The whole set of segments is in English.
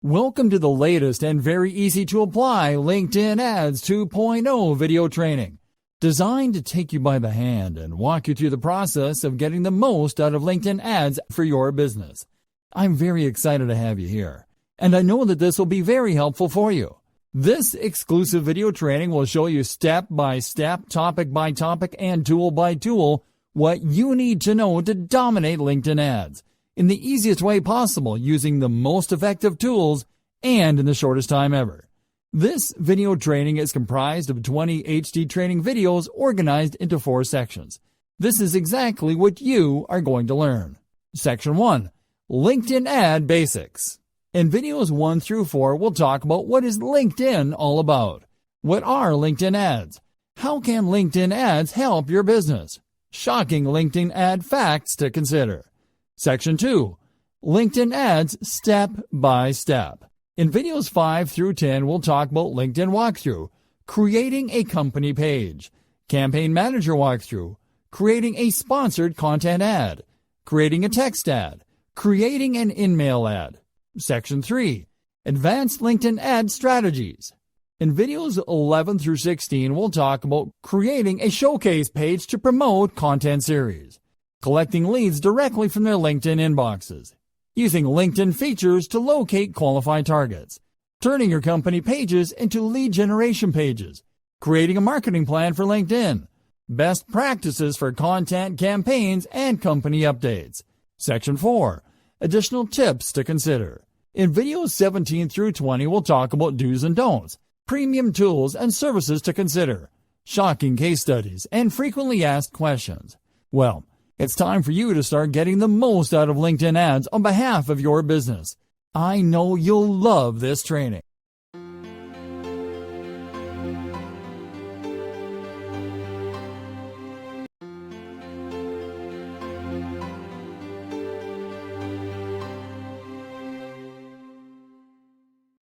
Welcome to the latest and very easy to apply LinkedIn Ads 2.0 video training, designed to take you by the hand and walk you through the process of getting the most out of LinkedIn ads for your business. I'm very excited to have you here, and I know that this will be very helpful for you. This exclusive video training will show you step by step, topic by topic, and tool by tool what you need to know to dominate LinkedIn ads in the easiest way possible, using the most effective tools and in the shortest time ever. This video training is comprised of 20 HD training videos organized into 4 sections. This is exactly what you are going to learn. Section 1. LinkedIn Ad Basics. In videos 1 through 4, we'll talk about what is LinkedIn all about. What are LinkedIn ads? How can LinkedIn ads help your business? Shocking LinkedIn ad facts to consider. Section 2. LinkedIn ads step by step. In videos 5 through 10, we'll talk about LinkedIn walkthrough, creating a company page, campaign manager walkthrough, creating a sponsored content ad, creating a text ad, creating an in-mail ad. Section 3. Advanced LinkedIn ad strategies. In videos 11 through 16, we'll talk about creating a showcase page to promote content series, collecting leads directly from their LinkedIn inboxes, using LinkedIn features to locate qualified targets, turning your company pages into lead generation pages, creating a marketing plan for LinkedIn, best practices for content campaigns and company updates. Section 4. Additional tips to consider. In videos 17 through 20, we'll talk about do's and don'ts, premium tools and services to consider, shocking case studies, and frequently asked questions. Well, it's time for you to start getting the most out of LinkedIn ads on behalf of your business. I know you'll love this training.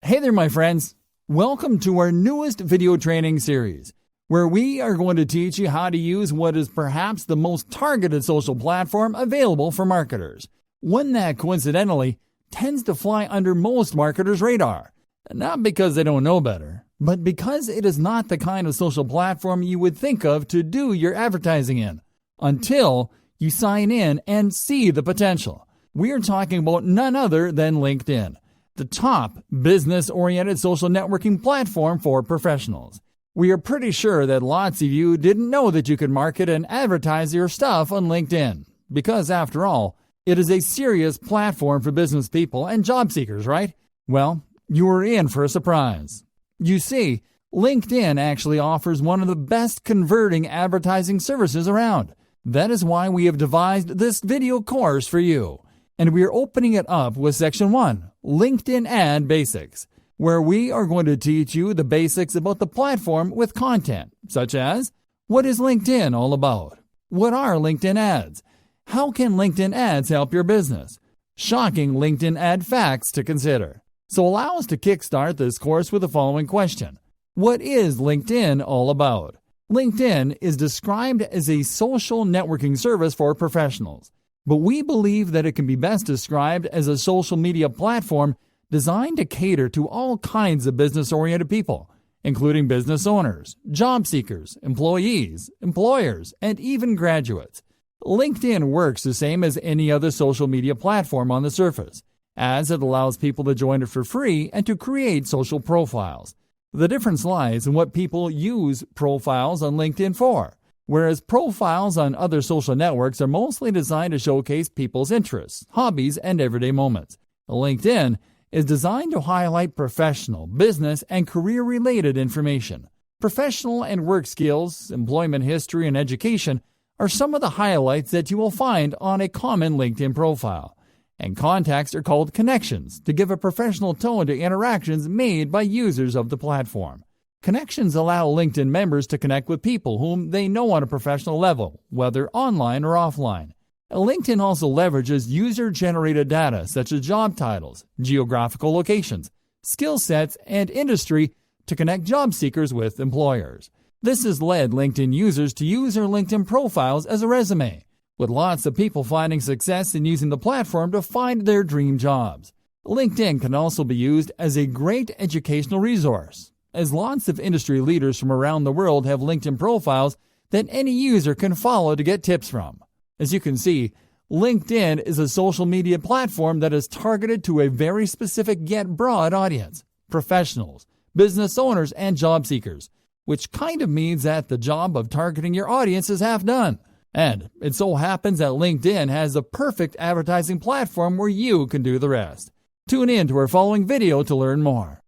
Hey there, my friends. Welcome to our newest video training series, where we are going to teach you how to use what is perhaps the most targeted social platform available for marketers, one that coincidentally tends to fly under most marketers' radar, not because they don't know better, but because it is not the kind of social platform you would think of to do your advertising in, until you sign in and see the potential. We are talking about none other than LinkedIn, the top business-oriented social networking platform for professionals. We are pretty sure that lots of you didn't know that you could market and advertise your stuff on LinkedIn, because after all, it is a serious platform for business people and job seekers, right? Well, you are in for a surprise. You see, LinkedIn actually offers one of the best converting advertising services around. That is why we have devised this video course for you. And we are opening it up with Section 1, LinkedIn Ad Basics, where we are going to teach you the basics about the platform with content, such as, what is LinkedIn all about? What are LinkedIn ads? How can LinkedIn ads help your business? Shocking LinkedIn ad facts to consider. So allow us to kickstart this course with the following question. What is LinkedIn all about? LinkedIn is described as a social networking service for professionals, but we believe that it can be best described as a social media platform designed to cater to all kinds of business-oriented people, including business owners, job seekers, employees, employers, and even graduates. LinkedIn works the same as any other social media platform on the surface, as it allows people to join it for free and to create social profiles. The difference lies in what people use profiles on LinkedIn for, whereas profiles on other social networks are mostly designed to showcase people's interests, hobbies, and everyday moments. LinkedIn is designed to highlight professional, business, and career-related information. Professional and work skills, employment history, and education are some of the highlights that you will find on a common LinkedIn profile. And contacts are called connections to give a professional tone to interactions made by users of the platform. Connections allow LinkedIn members to connect with people whom they know on a professional level, whether online or offline. LinkedIn also leverages user-generated data such as job titles, geographical locations, skill sets, and industry to connect job seekers with employers. This has led LinkedIn users to use their LinkedIn profiles as a resume, with lots of people finding success in using the platform to find their dream jobs. LinkedIn can also be used as a great educational resource, as lots of industry leaders from around the world have LinkedIn profiles that any user can follow to get tips from. As you can see, LinkedIn is a social media platform that is targeted to a very specific yet broad audience: professionals, business owners, and job seekers, which kind of means that the job of targeting your audience is half done. And it so happens that LinkedIn has the perfect advertising platform where you can do the rest. Tune in to our following video to learn more.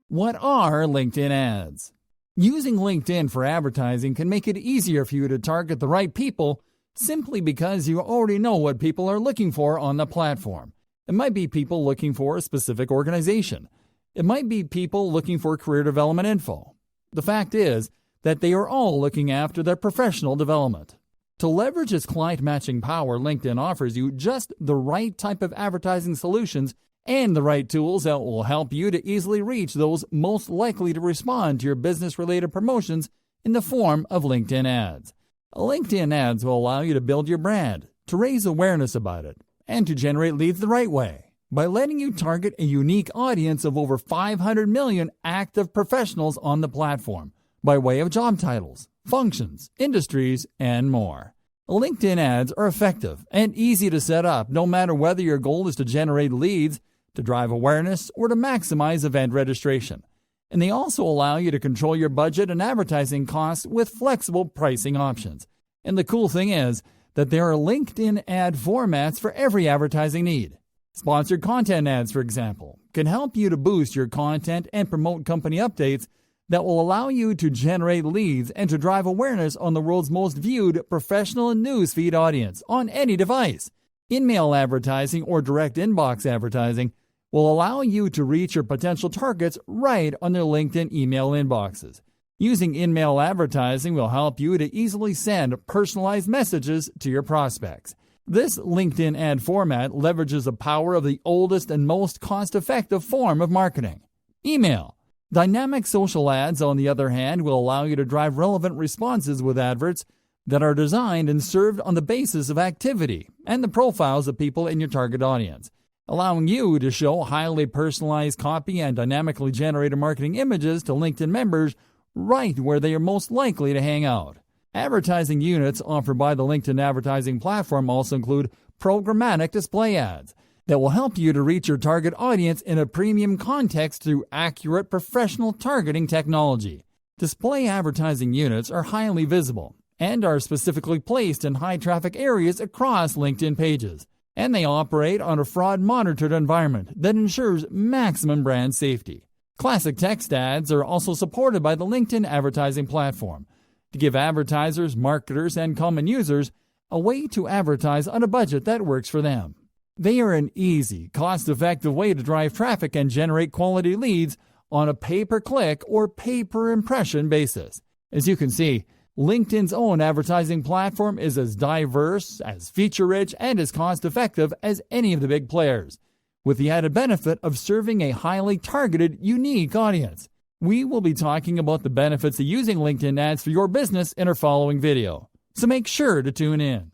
What are LinkedIn ads? Using LinkedIn for advertising can make it easier for you to target the right people simply because you already know what people are looking for on the platform. It might be people looking for a specific organization. It might be people looking for career development info. The fact is that they are all looking after their professional development. To leverage its client matching power, LinkedIn offers you just the right type of advertising solutions and the right tools that will help you to easily reach those most likely to respond to your business-related promotions in the form of LinkedIn ads. LinkedIn ads will allow you to build your brand, to raise awareness about it, and to generate leads the right way by letting you target a unique audience of over 500 million active professionals on the platform by way of job titles, functions, industries, and more. LinkedIn ads are effective and easy to set up no matter whether your goal is to generate leads, to drive awareness, or to maximize event registration. And they also allow you to control your budget and advertising costs with flexible pricing options. And the cool thing is that there are LinkedIn ad formats for every advertising need. Sponsored content ads, for example, can help you to boost your content and promote company updates that will allow you to generate leads and to drive awareness on the world's most viewed professional and newsfeed audience on any device. In-mail advertising or direct inbox advertising will allow you to reach your potential targets right on their LinkedIn email inboxes. Using in-mail advertising will help you to easily send personalized messages to your prospects. This LinkedIn ad format leverages the power of the oldest and most cost-effective form of marketing: email. Dynamic social ads, on the other hand, will allow you to drive relevant responses with adverts that are designed and served on the basis of activity and the profiles of people in your target audience, allowing you to show highly personalized copy and dynamically generated marketing images to LinkedIn members right where they are most likely to hang out. Advertising units offered by the LinkedIn advertising platform also include programmatic display ads that will help you to reach your target audience in a premium context through accurate professional targeting technology. Display advertising units are highly visible and are specifically placed in high-traffic areas across LinkedIn pages, and they operate on a fraud-monitored environment that ensures maximum brand safety. Classic text ads are also supported by the LinkedIn advertising platform to give advertisers, marketers, and common users a way to advertise on a budget that works for them. They are an easy, cost-effective way to drive traffic and generate quality leads on a pay-per-click or pay-per-impression basis. As you can see, LinkedIn's own advertising platform is as diverse, as feature-rich, and as cost-effective as any of the big players, with the added benefit of serving a highly targeted, unique audience. We will be talking about the benefits of using LinkedIn ads for your business in our following video, so make sure to tune in.